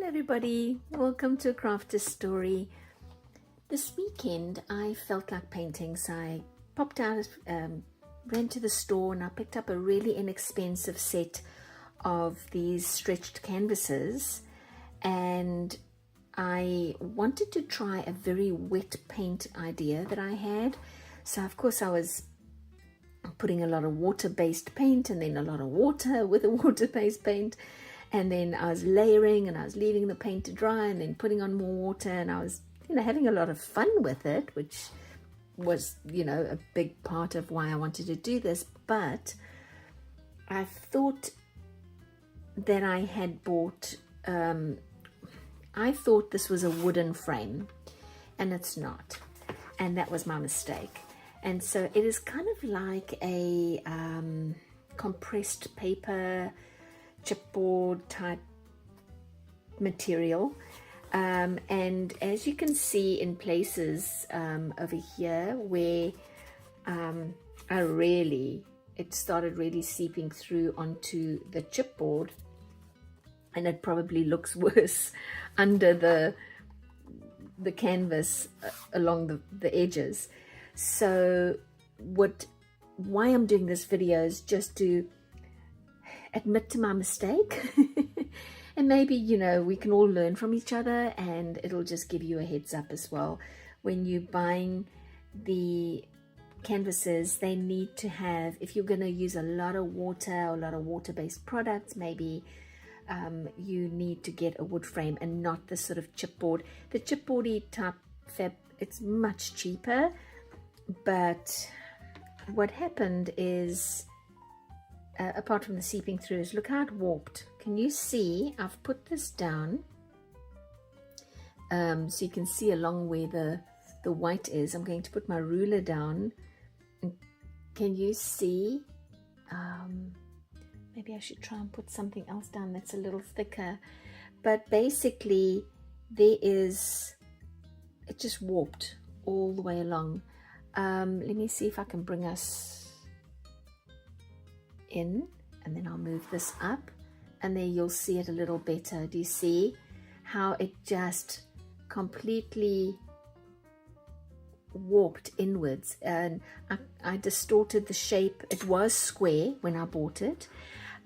everybody, welcome to a crafter's story. This weekend I felt like painting, so I popped out, ran to the store and I picked up a really inexpensive set of these stretched canvases, and I wanted to try a very wet paint idea that I had. So of course I was putting a lot of water-based paint and then a lot of water with a water-based paint, and then I was layering and I was leaving the paint to dry and then putting on more water, and I was having a lot of fun with it, which was a big part of why I wanted to do this. But I thought that I had bought I thought this was a wooden frame, and it's not, and that was my mistake. And so it is kind of like a compressed paper chipboard type material, and as you can see in places over here where it started really seeping through onto the chipboard, and it probably looks worse under the canvas along the edges. So why I'm doing this video is just to admit to my mistake and maybe we can all learn from each other, and it'll just give you a heads up as well. When you're buying the canvases, they need to have, if you're going to use a lot of water or a lot of water-based products, maybe you need to get a wood frame and not the sort of chipboard. The chipboardy type fab, it's much cheaper, but what happened is, apart from the seeping through, is look how it warped. Can you see? I've put this down so you can see along where the white is. I'm going to put my ruler down. Can you see? Maybe I should try and put something else down that's a little thicker. But basically it just warped all the way along. Let me see if I can bring us in, and then I'll move this up, and there you'll see it a little better. Do you see how it just completely warped inwards? And I distorted the shape. It was square when I bought it.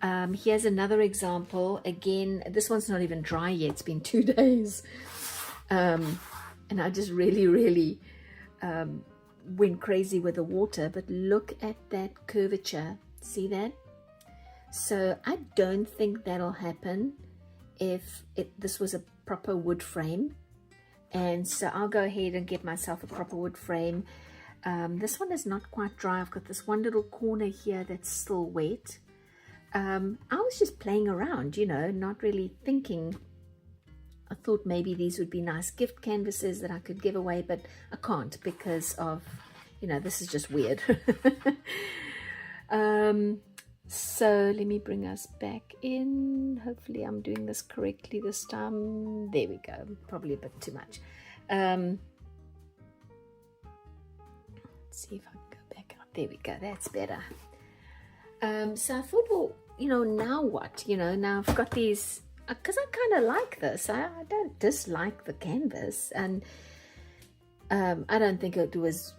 Here's another example. Again, this one's not even dry yet. It's been 2 days, and I just really went crazy with the water. But look at that curvature. See that? So I don't think that'll happen if this was a proper wood frame. And so I'll go ahead and get myself a proper wood frame. This one is not quite dry. I've got this one little corner here that's still wet. I was just playing around, not really thinking. I thought maybe these would be nice gift canvases that I could give away, but I can't because of, this is just weird. So let me bring us back in. Hopefully I'm doing this correctly this time. There we go. Probably a bit too much. Let's see if I can go back up. There we go. That's better. So I thought, well, now what? Now I've got these, because I kind of like this. I don't dislike the canvas, and I don't think it was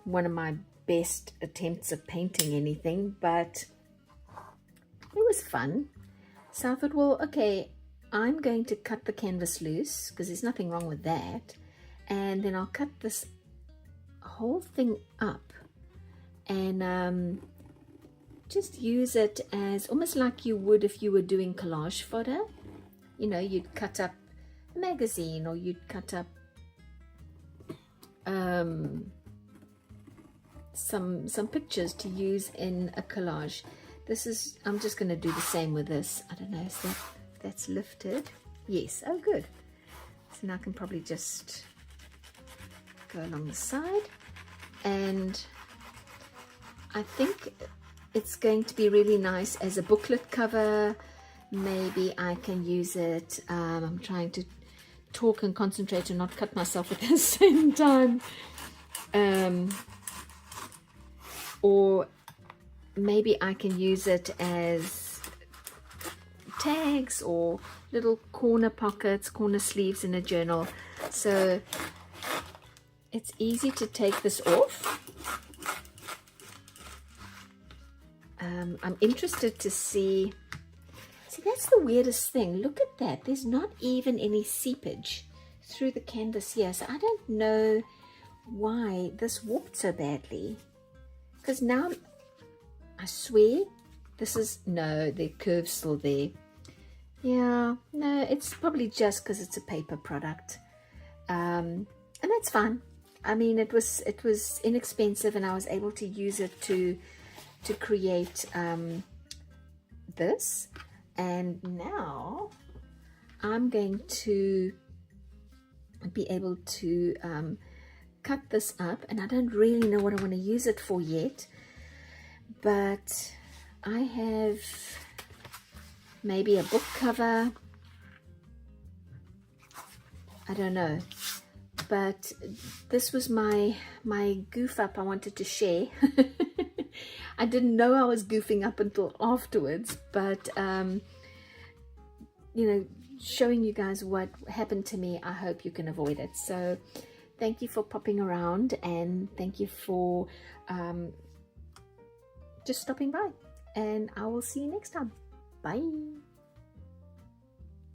one of my best attempts of painting anything, but it was fun. So I thought, well, okay, I'm going to cut the canvas loose because there's nothing wrong with that, and then I'll cut this whole thing up and just use it as almost like you would if you were doing collage fodder. You'd cut up a magazine, or you'd cut up some pictures to use in a collage. I'm just going to do the same with this. I don't know if that's lifted. Yes. Oh, good. So now I can probably just go along the side, and I think it's going to be really nice as a booklet cover. Maybe I can use it. I'm trying to talk and concentrate and not cut myself at the same time. Or maybe I can use it as tags or little corner pockets, corner sleeves in a journal. So it's easy to take this off. I'm interested to see, that's the weirdest thing. Look at that. There's not even any seepage through the canvas here. So I don't know why this warped so badly. Because now, I swear, this is, no, the curve's still there. Yeah, no, it's probably just because it's a paper product. And that's fine. I mean, it was inexpensive, and I was able to use it to create this. And now I'm going to be able to cut this up, and I don't really know what I want to use it for yet, but I have maybe a book cover, I don't know, but this was my goof up I wanted to share. I didn't know I was goofing up until afterwards, but you know, showing you guys what happened to me, I hope you can avoid it. So thank you for popping around, and thank you for just stopping by, and I will see you next time. Bye.